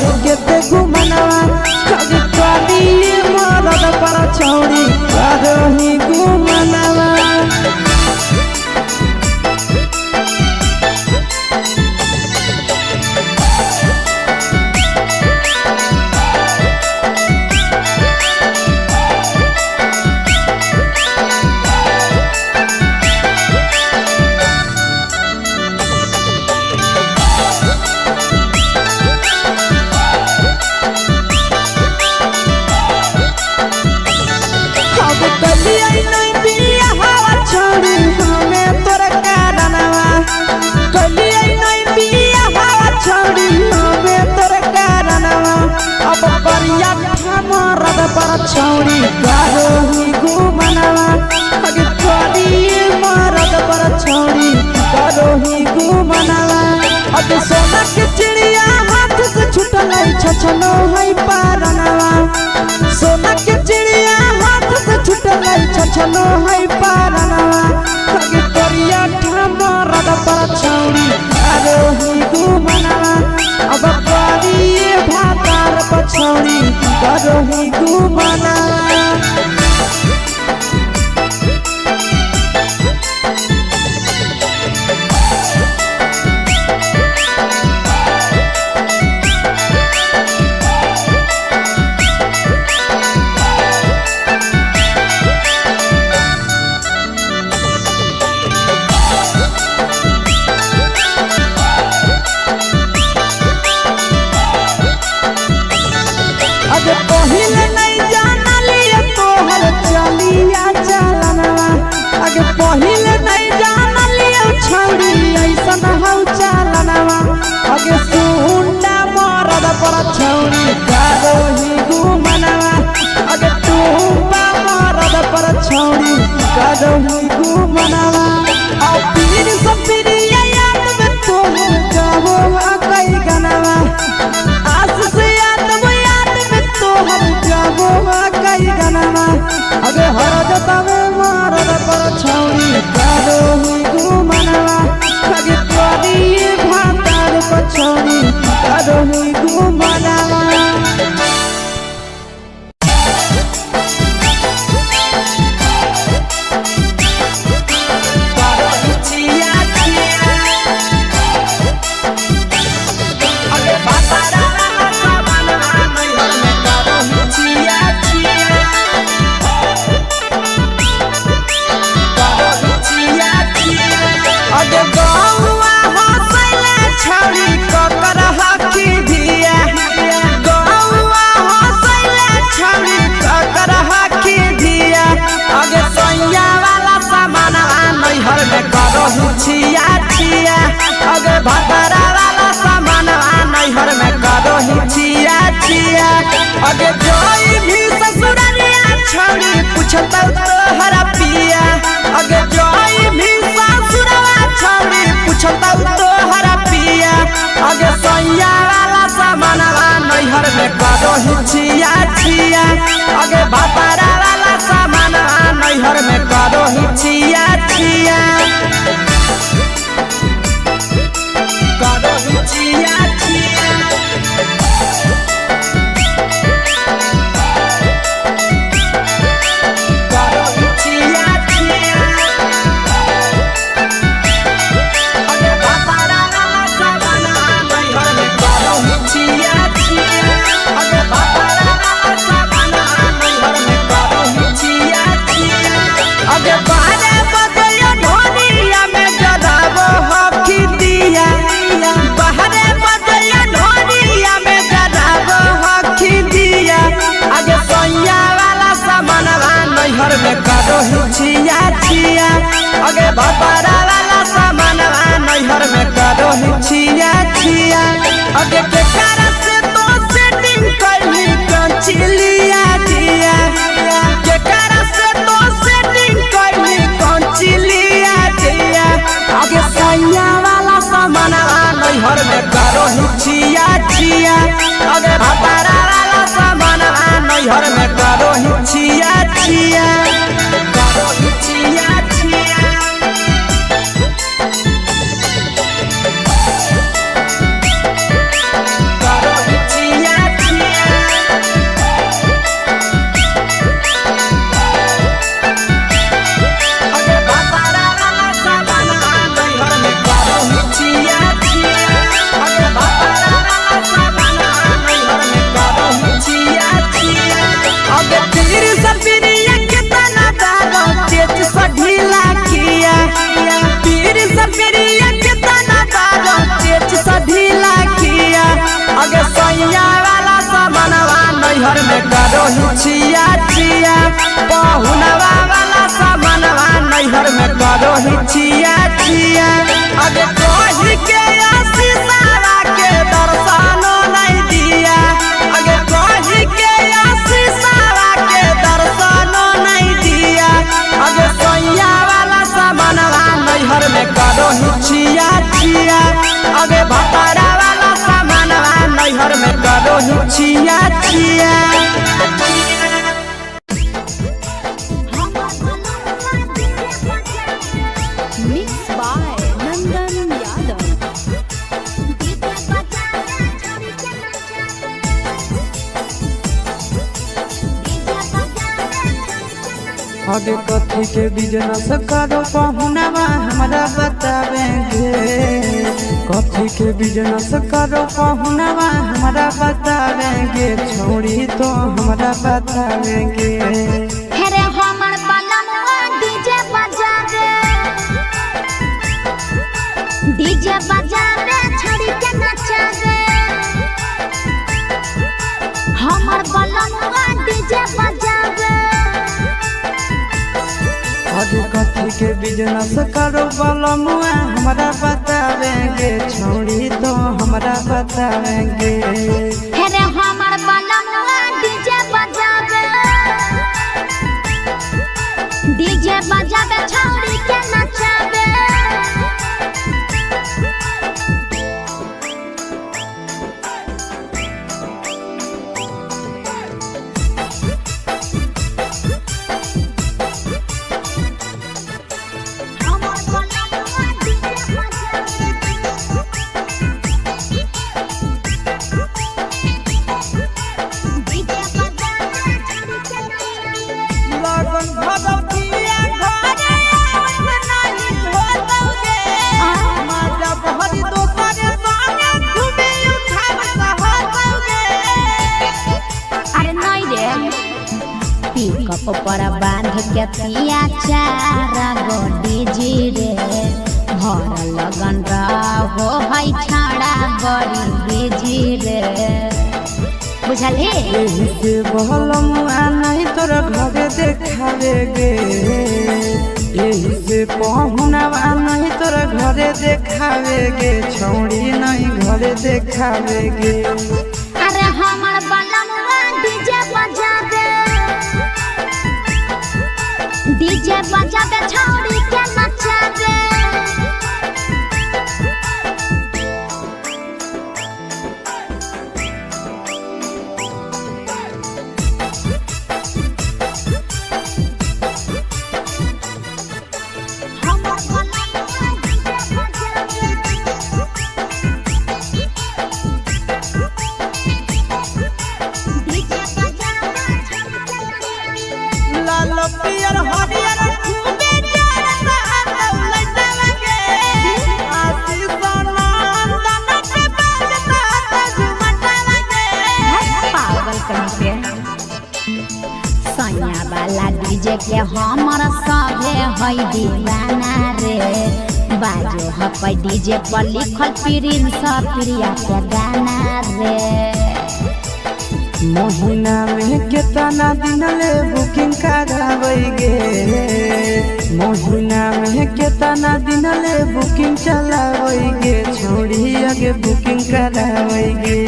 के ते घुमनवा कभी कभी मरद पर छौड़ी करही घुमनवा छौड़ी करही घुमनवा अगे कभी मरद पर छौड़ी करही घुमनवा अगे सोना के चिड़िया हाथ से छूटल छछनो है पारनवा सोना के चिड़िया हाथ से छूटल छछनो है पारनवा अगे करिया मरद पर छौड़ी करही घुमनवा अब करिए भातार पर छौड़ी करही घुमनवा अगे पहिले नहीं जानलिए तोहर चलिया चलनवा अगे पहिले नहीं जानलिए छौड़ी ऐसन हौ चलनवा अगे सुंडा मरद पर छौड़ी करही घुमनवा अगे टूपा मरद पर छौड़ी करही घुमनवा आ पीर सब पीरिया याद में तोहर गावो कई गनवा आस से कई गनवा अगे हरदता में मरद पर छौड़ी करही घुमनवा अगे करिए भातार पर छौड़ी करही घुमनवा छिया छिया अगे भतरा वाला सामान नैहर में करही छिया छिया अगे जोई भी ससुरलिया छौड़ी पूछत तोहरा पिया अगे जोई भी ससुरवा छौड़ी पूछत तोहरा पिया अगे सैया वाला सामान नैहर में करही छिया छिया अगे भतरा वाला सामान नैहर में करही छिया छिया छिया छिया करही छिया छिया अगे भतरा वाला सामान नैहर में करही छिया छिया अगे भतरा वाला सामान नैहर में करही छिया छिया अगे बारे बगैया ढोलिया में जलावो हकी दिया बहरे बगैया ढोलिया में जलावो हकी दिया अगे सैया वाला सामान नैहर में करही छिया छिया अगे भतरा वाला सामान नैहर में करही छिया छिया अगे केकरा से तो सेटिंग करही कंचिलिया दिया केकरा से तो सेटिंग करही कंचिलिया दिया अगे सैया वाला सामान नैहर में करही छिया छिया अगे भतरा वाला सामान नैहर में करही छिया छिया करही छिया छिया करही नैहर में करो हिचिया चिया पहुनवा वाला सामानवा नैहर में करो हिचिया चिया अगे कही के आशीषवा के दर्शनो नहीं दिया अगे कही के आशीषवा के दर्शनो नहीं दिया अगे सोया वाला सामानवा नैहर में करो हिचिया चिया अगे भतारा वाला सामानवा नैहर में करो हिचिया चिया आगे कथी के बिजनेस करो पहुनवा हमरा बतावेंगे कथी के बिजनेस करो पहुनवा हमरा बतावेंगे छोड़ी तो हमरा बतावेंगे हेरे हमर बलमुआ डीजे बजावे छड़ी के नचावे हमर बलमुआ डीजे बजावे आगे कथी के बिजनेस करो बलमुआ हमरा बतावेंगे छोड़ी तो हमरा बतावेंगे हेरे हमर बलमुआ डीजे बजावे छड़ी के नचावे ऊपर बांध के पिया चारा गोडी जी रे भर लगन रहो है छाड़ा बड़ी बीजी रे बुझली यही से बलमुआ नहीं तोर घरे देखावेगे यही से पहुनवा नहीं तोर घरे देखावेगे छोड़ी नहीं घरे देखावेगे अरे हमर बलमुआ डीजे बजावे छौड़ी के नचावे पियर हरियर खूबे जरता लइटा लगे आशीष नंदन के बजता झुमटा लगे पागल कहीं पे सैया वाला डीजे के हमर सभे है दीवाना रे बाजो है डीजे पर लिखल प्रिंस प्रिया के गाना रे महीना में कितना दिन ले बुकिंग करावेगे महीना में कितना दिन ले बुकिंग चलावेगे छोड़ी आगे बुकिंग करावेगे